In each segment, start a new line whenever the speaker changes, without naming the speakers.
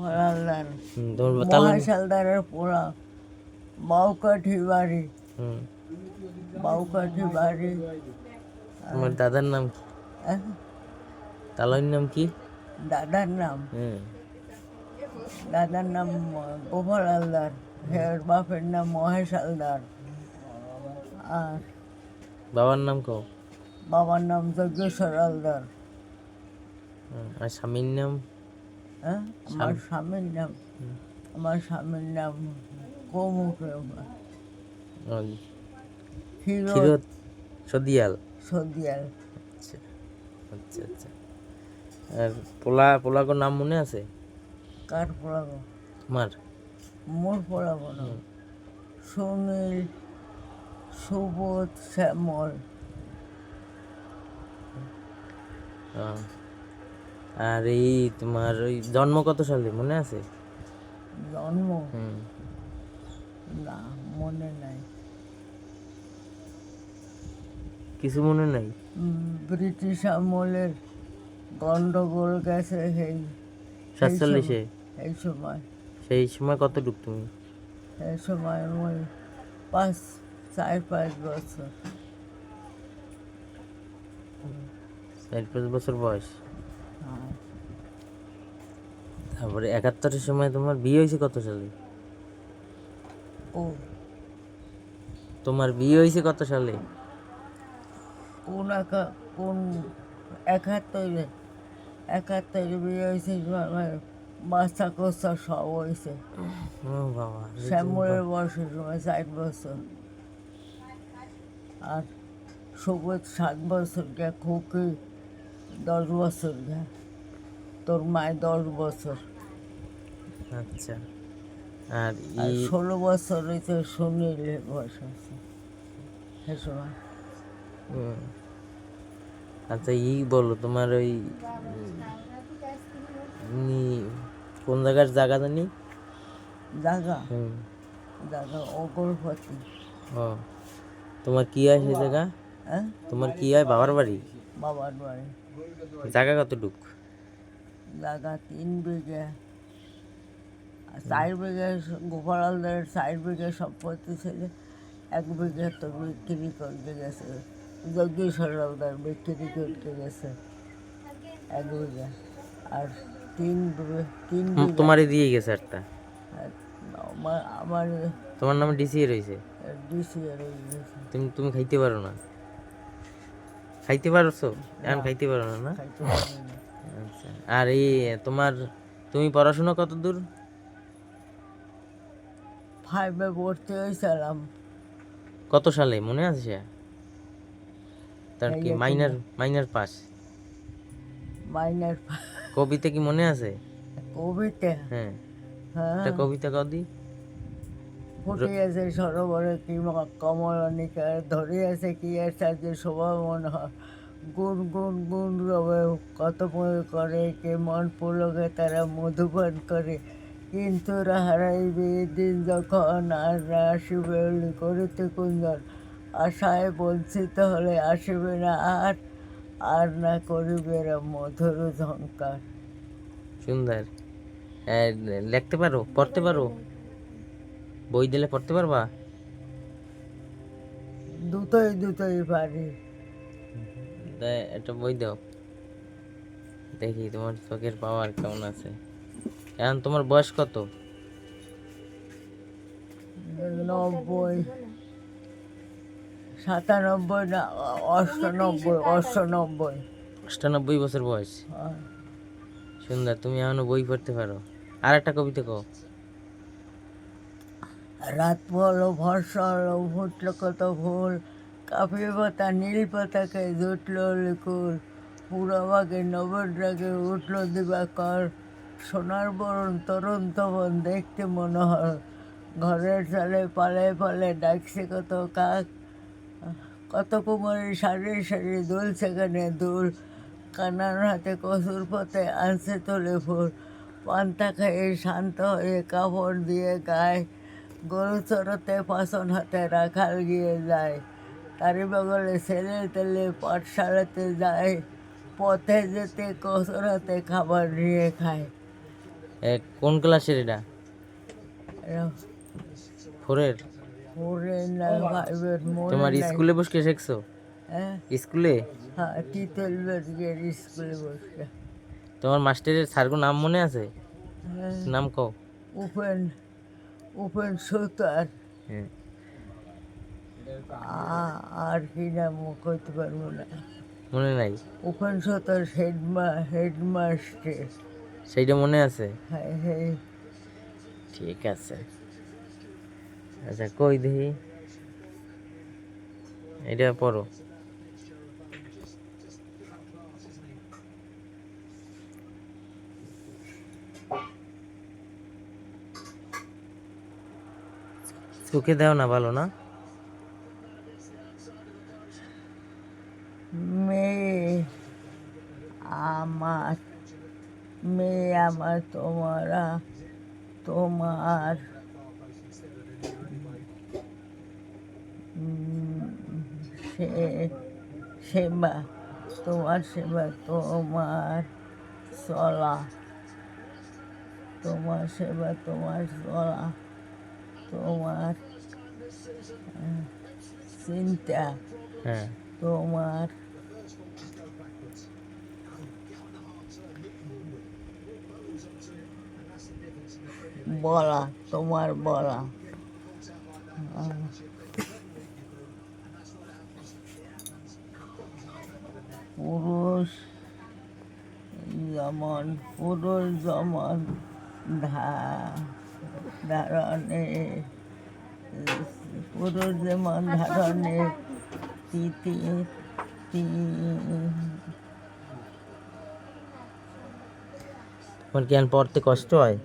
হালদার
তোমার
মহেশ হালদারের পোড়া বাউকাঠি বাড়ি
হুম
বাউকাঠি বাড়ি
তোমার দাদার নাম কি?
আহ,
তালয়ের নাম কি?
দাদার নাম
হুম
দাদার নাম গোপাল হালদার, হের বাপের নাম মহেশ হালদার, আর
বাবার নাম কও।
বাবার নাম যজ্ঞেশ্বর হালদার।
আর স্বামীর নাম?
হ্যাঁ, আমার স্বামীর নাম কৌমুক
ওই
ক্ষীরোদ
ক্ষীরোদ সদিয়াল।
সদিয়াল।
আচ্ছা আচ্ছা আচ্ছা। আর পোলাগোর নাম মনে আছে?
কার পড়াবো?
তোমার?
মোর পড়াবো না। সুনীল, সুবোধ, শ্যামল।
আহ, আর এই তোমার ওই জন্ম কত সালে মনে আছে?
জন্ম
হুম
না, মনে নাই।
কিছু মনে নাই?
ব্রিটিশ আমলের গন্ডগোল গেছে সেই
47-এ?
এই সময়
সেই সময় কতটুক তুমি?
এই সময় ওই 4-5 বছর।
4-5 বছর বয়স।
হ্যাঁ।
তারপরে 71-এর সময় তোমার বিয়ে হয়েছে কত সালে?
ও
তোমার বিয়ে হয়েছে কত সালে?
কোন 71 বিয়ে হয়েছে, বাচ্চা কোচ্চা সব হয়েছে।
ও বাবা,
শ্যামলের বয়সের সময় 4 বছর, আর সুবোধ 7 বছর গে, খুকি 10 বছর গে, তোর মায়ের 10 বছর,
আচ্ছা। আর
আর 16 বছর হয়েছে সুনীলের বয়স আছে সে সময়।
হুম, আচ্ছা বলো তোমার ওই কোন জায়গার জায়গা জানি?
জাগা
হুম
জাগা অগরপতি।
ও, তোমার কি হয় সেই জায়গা?
হ্যাঁ,
তোমার কি হয় বাবার বাড়ি?
বাবার বাড়ি।
জায়গা কতটুক?
জাগা 3 বিঘে, আর 4 বিঘে গোপাল হালদারের 4 বিঘে সম্পত্তি ছিল। 1 বিঘে তো বিক্রি করতে গেছে, যজ্ঞেশ্বর হালদার বিক্রি করতে গেছে 1 বিঘে, আর 3 বিঘে
তোমারই দিয়ে গেছে একটা?
আমার
তোমার নামে ডিসি রয়েছে?
ডিসি রয়ে গেছে।
তুমি খাইতে পারো না? খাইতে পারছো এখন? খাইতে পারো না না?
খাইতে পারি না।
আচ্ছা। আর তুমি পড়াশোনা কত দূর?
5-এ ভর্তি হয়েছিলাম।
কত সালে মনে আছে? তার কি মাইনার পাস?
মাইনার
কবিতা কি মনে আছে?
কবিতা?
হ্যাঁ,
হ্যাঁ,
একটা কবিতা কদি।
ফুটিয়েছে সরোবরে কি কমলনিকা, ধরিয়াছে কি এর সাথে শোভা মনে হয়, গুন গুন গুন রবে কত মনে করে, কে মন পুলকে তারা মধুপান করে, কিন্তু হারাইবে দিন যখন আর না আসিবে অলি করিতে কুঞ্জন, আশায় বঞ্চিত হলে আসিবে না আর, আর না করিবে মধুর ঝঙ্কার।
সুন্দর। লিখতে পারো, পড়তে পারো? বই দিলে পড়তে পারবা?
দুটোই পারি।
একটা বই দাও দেখি তোমার চোখের পাওয়ার কেমন আছে। এখন তোমার বয়স কত?
90, 97 না 98।
98 বছর বয়স। সুন্দর, তুমি এখনো বই পড়তে পারো। আর একটা কবিতা কও।
রাত হলো, ভরসা হলো, ফুটলো কত ফুল, কাপি পাতা নীল পাতাকে জুটলো লিকুল, পুরা বাগে নবর রাগে উঠলো দিবাকর, সোনার বরণ তরুণ তবন দেখতে মনোহর, ঘরের চালে পালে পালে ডাকছে কত কাক, কত কুমারী সারি সারি দুলছে কানে দুল, কানার হাতে কসুর পথে আনছে তোলে ফুল, পান্তা খেয়ে শান্ত হয়ে কাপড় দিয়ে গায়ে, গরু চড়াতে পাছন হাতে রাখাল গিয়ে যায়, তারি বগলে ছেলে তেলে পাঠশালাতে যায়, পথে যেতে কসুর হাতে খাবার নিয়ে খায়।
কোন ক্লাসের এটা?
এরা
4-এর?
ফোরে না ফাইভের মনে
তোমার
নাই।
স্কুলে বসে শিখছো?
হ্যাঁ
স্কুলে?
হ্যাঁ টিটেলবের স্কুলে বসে।
তোমার মাস্টারের স্যারগো নাম মনে আছে?
হ্যাঁ
নাম কও।
উপেন উপেন সুতার।
হ্যাঁ।
আর কি নাম কইতে পারবো না।
মনে নাই?
উপেন সুতার হেডমাস্টার।
সেইটা মনে আছে?
হ্যাঁ হ্যাঁ
ঠিক আছে। আচ্ছা কই দেখি, এটা পড়ো। চোখে দাও না, ভালো না?
মেয়ে আমার মেয়ে আমার তোমার সে- সেবা তোমার সেবা তোমার চলা তোমার সেবা তোমার চলা তোমার চিন্তা
হ্যাঁ।
তোমার বলা তোমার বলা পুরুষ যেমন ধারণের পুরুষ যেমন ধারণের তিথি
তোমার জ্ঞান পড়তে কষ্ট হয়?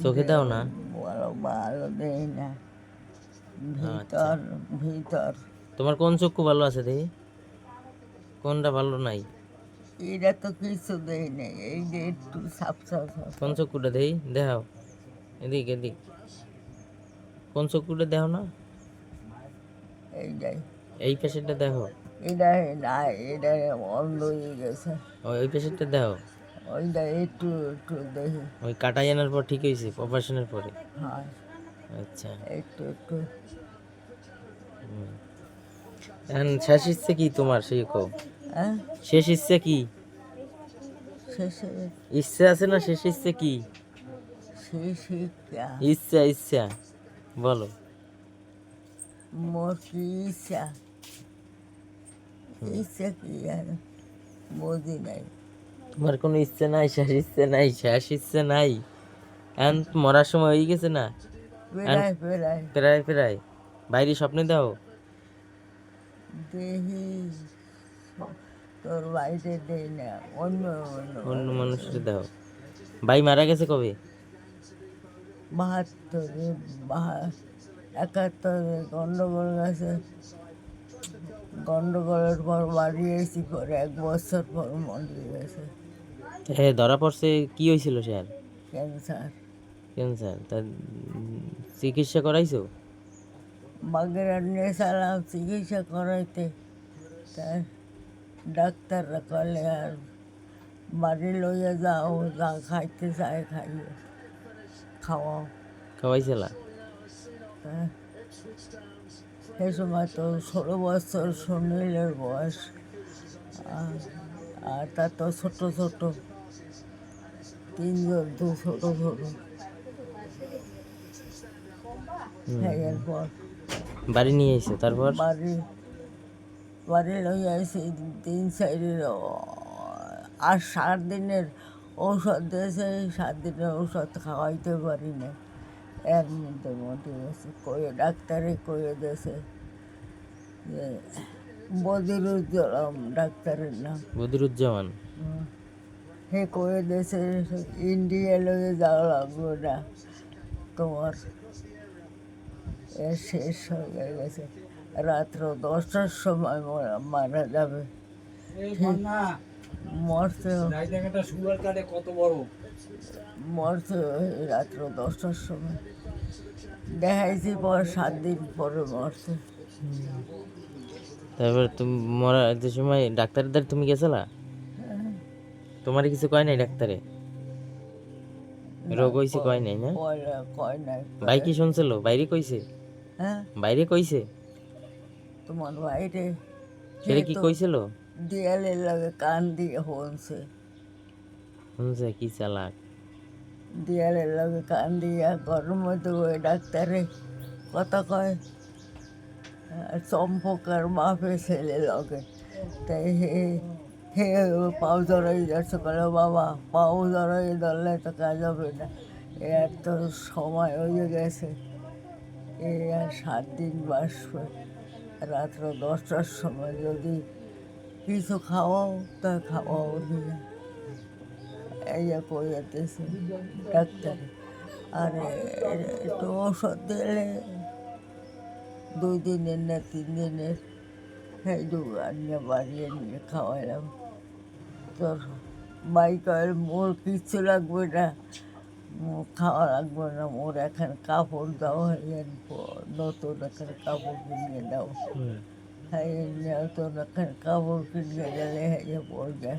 চোখে দাও না?
বলো ভালো দেয় না
আচ্ছা।
ভিতর
তোমার কোন চক্ষু ভালো আছে দেখি, কোনটা ভালো নাই?
এটা তো কিছু দেয় নাই, এই যে একটু সাপ সাপ
কোন চক্ষুটা দেই, দেখাও। এদিক এদিক, কোন চক্ষুটা দেখো না?
এইটাই
এই পেশেন্টটা দেখো।
এটা না, এটা অন্ধ হয়ে গেছে।
ওই পেশেন্টটা দেখো।
ওইটা একটু একটু দেখি।
ওই কাটাই আনার পর ঠিক হয়েছে, অপারেশনের পরে?
হ্যাঁ
আচ্ছা।
একটু একটু
এখন শেষ ইচ্ছে কি তোমার, সেই কও।
হ্যাঁ
শেষ ইচ্ছে কি?
শেষে
ইচ্ছে আছে না, শেষ ইচ্ছে কি?
শিক্ষা
ইচ্ছা ইচ্ছা বলো।
মোর কি ইচ্ছা ইচ্ছা কি আর বুঝি নাই।
তোমার কোনো ইচ্ছে নাই, শেষ ইচ্ছে নাই, শেষ ইচ্ছে নাই। এখন মরার সময় হয়ে গেছে না?
পেরায় পেরায়
প্রায় প্রায় বাইরে স্বপ্নে দাও।
দেহি তোর বাড়িতে দেই না, অন্য
অন্য মানুষের দাও। ভাই মারা গেছে কবে?
72 71 গন্ডগোল গেছে। গন্ডগোলের পর বাড়ি এসেছি, পরে 1 বছর পর মরে গেছে।
হ্যাঁ, ধরা পড়ছে? কি হয়েছিল স্যার?
ক্যান্সার।
ক্যান্সার? তা চিকিৎসা করাইছো?
বাগেরহাট নিয়ে চালাম চিকিৎসা করাইতে, তার ডাক্তাররা কলে আর বাড়ি লইয়া যাও, যা খাইতে চায় খাইয়ে খাওয়াও।
খাওয়াইছিলা?
হ্যাঁ, সে সময় তো 16 বছর সুনীলের বয়স, আর তার তো ছোট ছোট 3 জন, তো ছোট ছোট। এরপর
বাড়ি নিয়ে এসো, তারপর?
বাড়ি লইয়া এসে 3-4 আর 7 দিনের ঔষধ দিয়েছে, 7 দিনের ঔষধ খাওয়াইতে পারি না, এর মধ্যে মধ্যে গেছে। ডাক্তারে কয়ে দিয়েছে যে বদিরুজ্জামান ডাক্তারের নাম।
বদিরুজ্জামান?
হে কয়ে দিয়েছে ইন্ডিয়া লয়ে যাওয়া লাগবে না, তোমার শেষ হয়ে গেছে, রাত্র 10টার সময় মারা যাবে। মরছে মরছে রাত্র 10টার সময়, দেখাইছি পর 7 দিন পরে মরছে।
তারপর তুমি মরা যে সময় ডাক্তারদের তুমি গেছিলা? তোমার কিছু কয় নাই ডাক্তারে? রোগ হইছে কয় নাই না?
পয়লা কয় নাই।
ভাই কি শুনছিল? বাইরে কইছে?
হ্যাঁ,
বাইরে কইছে?
তোমার বাইরে
সেটা কি
তো
কইছিল?
দেয়ালের লাগে কান দিয়ে হনছে,
শুনছে কি চালাক।
দেয়ালের লাগে কান দিয়া ঘরের মধ্যে ওই ডাক্তারে কথা কয় চম্পকার বাপে ছেলে লগে। তাই হে হে পাও জড়াই যাচ্ছে, বলে বাবা পাও জড়াই ধরলে তো কাজ হবে না, এর তো সময় হয়ে গেছে, এ আর 7 দিন বাসবে, রাত্র 10টার সময় যদি কিছু খাওয়াও তা খাওয়াও দিয়ে এই কইতেছে ডাক্তার। আর একটু ওষুধ দিলে 2 দিনের না 3 দিনের, সেই আনিয়ে বাড়িয়ে নিয়ে খাওয়াইলাম। তোর বাইকের মোর কিচ্ছু লাগবে না, মোর খাওয়া লাগবে না, মোর এখন কাপড় দাও, নতুন এখন কাপড় কিনে দাও,
হুম।
হ্যাঁ নতুন এখন কাপড় কিনে গেলে হ্যাঁ পড়বে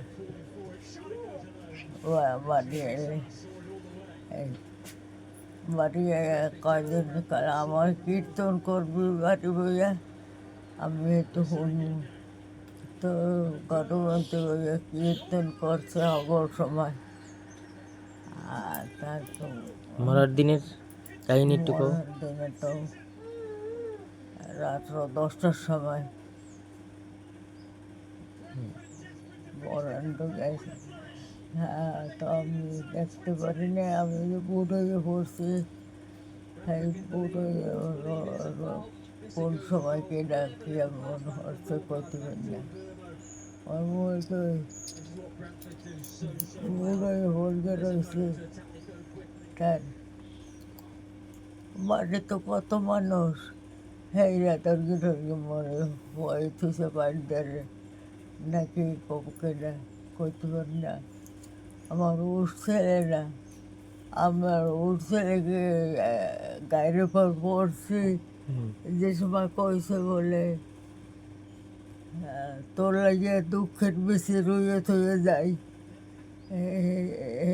বাড়ি এলে। এই বাড়ি কয়দিন কাল আমার কীর্তন করবি বাড়ি বইয়া, আমি একটু শুনি। তো গণমন্ত্রী বইয়া কীর্তন করছে অগর সময়, আর তারপর
মরার দিনের কাহিনী একটু কও।
মরার দিনে তো রাত্র 10টার সময় বরান্ড গেছে। হ্যাঁ, তো আমি দেখতে পারি না, আমি যে বুট হয়ে পড়ছি, সেই বুট হয়ে কোন সময় কে ডাকি আমি মনে হচ্ছে করতে পারি না। আমার মনে তো বুট হয়ে পড়তে রয়েছে। তার বাড়ি তো কত মানুষ, সেই রাতের গিয়ে মনে হয় থুসে বাড়ি ধরে নাকি কবকে না করতে পারি না। আমার উঠছে না, আমার উঠছে লেগে গায়ের উপর পড়ছি,
হুম।
যে সময় কইছে বলে তোর লাগিয়ে দুঃখের বেশি রুয়ে থুয়ে যাই,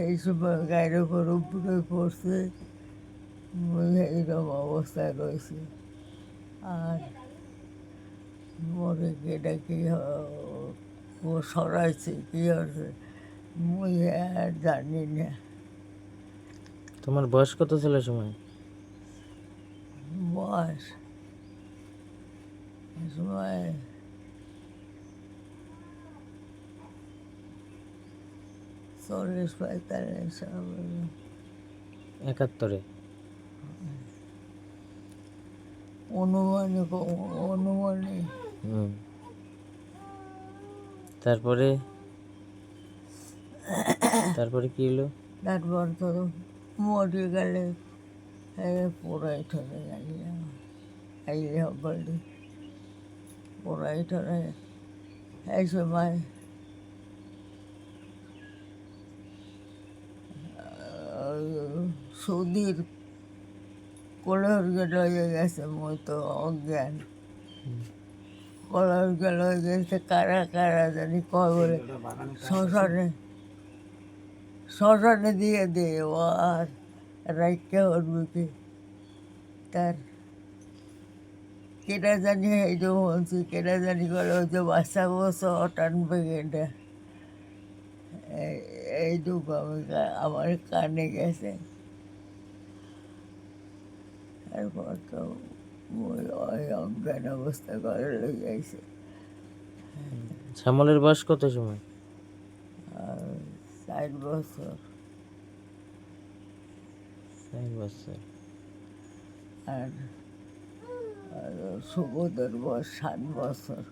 এই সময় গায়ের উপর উপরে পড়ছে, এইরকম অবস্থায় রয়েছে। আর মরে কেটে কি ও সরাইছে কি হচ্ছে মুই আর জানি না।
তোমার বয়স কত ছিল সময়?
বয়স এ সময় 40-45 হবে।
71-এ?
অনুমানিক অনুমানিক
হুম। তারপরে তারপরে কি হলো?
তারপর তো মরে গেলে পোড়াই ঠরে আইলে বলি পোড়াই ঠরে। এই সময় সুদীর কলর হয়ে গেছে, মই তো অজ্ঞান, কলর হয়ে গেছে, কারা কারা জানি কয় বলে শ্মশানে শ্মশানে দিয়ে দে, ও আর রাইখা উঠবে কি। তার কেটা জানি এই যে বলছি, কেটা জানি করে ওই যে বাচ্চা বসে টানবে কেটা, এইটুকু আমি আমার কানে গেছে। তারপর তো ওই অজ্ঞান অবস্থা করে লই যাইছে।
শ্যামলের বয়স কত সময়?
আর 4 বছর।
4 বছর।
আর আর সুবোধের বয়স 7 বছর।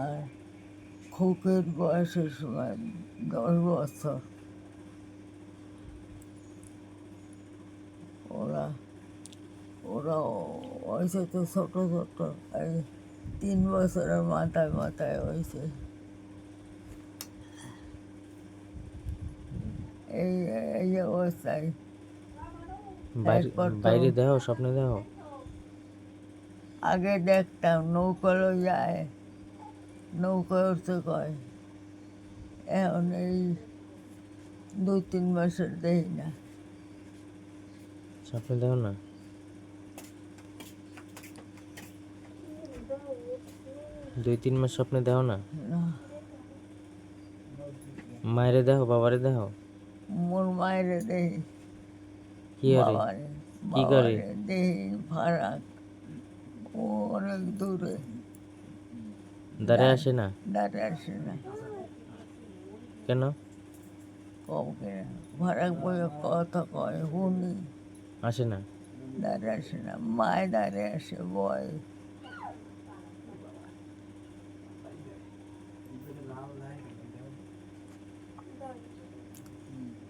আর খুকের বয়সের সময় 10 বছর। ওরা ওরা হয়েছে তো ছোটো ছোটো, এই 3 বছরের মাথায় মাথায় হয়েছে। এই এই অবস্থায় তারপর তো
বাইরে দেহ স্বপ্নে দেহ?
আগে দেখতাম নৌকালো যায়, নৌকা উঠতে কয়, এখন এই 2-3 মাসের দেখি না।
স্বপ্নে দেখো না? দুই তিন মাস স্বপ্নে দেখো না?
না,
মায়েরে দেখো, বাবারে দেখো?
মোর মায়ের দেই,
কি করে?
বাবারে
কি করে?
বাবারে দেই ফারাক, ও অনেক দূরে,
দাঁড়ে আসে না
দাঁড়ে আসে না,
কেন?
কম করে ফারাক বইয়ে কথা কয় শুনি,
আসে না?
দাঁড়ে আসে না, মায় দাঁড়ে আসে বয়।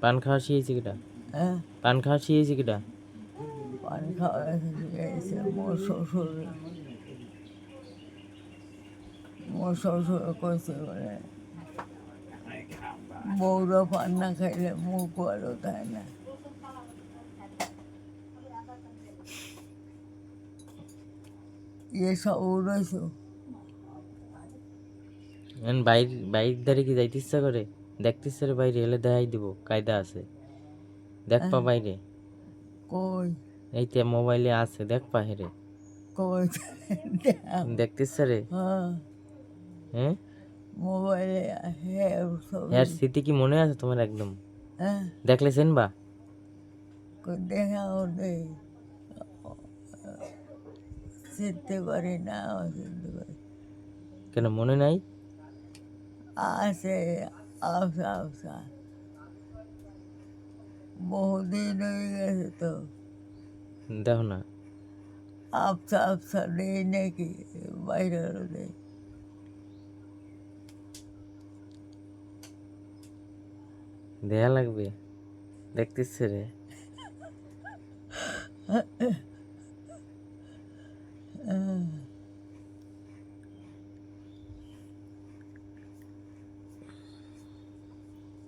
পান খাওয়া শিখেছে কিটা?
হ্যাঁ,
পান খাওয়া শিখেছে কিটা?
পানি খাওয়া শিখেছে মোর শ্বশুরে, মোর শ্বশুরে কইছে বলে বউরা পান না খাইলে মুখ ভালো থাকে না। সব উড়েছো,
বাইর বাইরের ধারে কি যাইতে ইচ্ছা করে? দেখতে ইচ্ছা করে বাইরে এলে দেখাই দিব, কায়দা আছে। দেখপা বাইরে,
কই
এইতে মোবাইলে আছে, দেখপা হেরে।
কই
দেখতে ইচ্ছা রে?
হ্যাঁ,
হ্যাঁ,
মোবাইলে হ্যাঁ ছবি,
এর স্মৃতি কি মনে আছে তোমার একদম?
হ্যাঁ
দেখলে চেনবা?
কই দেখাও নেই, চিনতে পারি না, চিনতে পারি
কেন মনে নাই?
আছে, আফসা আফসা বহুদিন হয়ে গেছে তো,
দেখো না?
আফসা আফসা নেই নাকি বাইরে নেই।
দেখা লাগবে, দেখতে ইচ্ছে রে।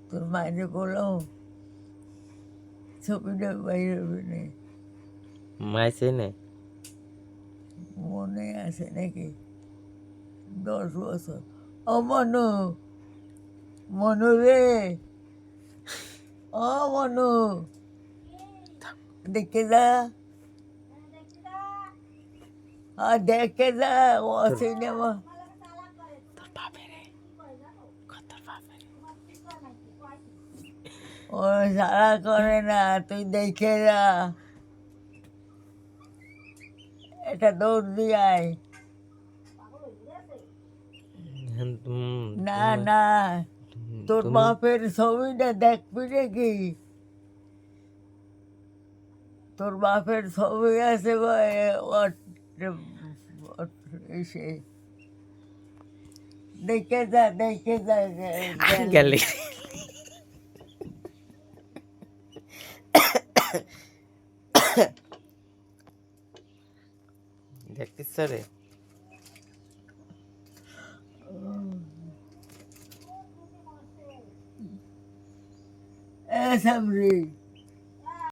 তোর মায়ের বলো ছবিটা বাইরে নেই,
মায় চেনে?
মনে আছে নাকি 10 বছর। ও মনু, মনু রে, ও মনু, দেখে যা, দেখে যা ও সিনেমা,
তোর বাপেরে, তোর বাপেরে।
ও সারা করে না, তুই দেখে যা, এটা দৌড় দিয়ে আয়। না না, তোর বাপের ছবিটা দেখবি নাকি? তোর বাপের ছবি আছে এসে দেখে যা, দেখে যা
গেলে দেখতে ইচ্ছা রে?
সামরি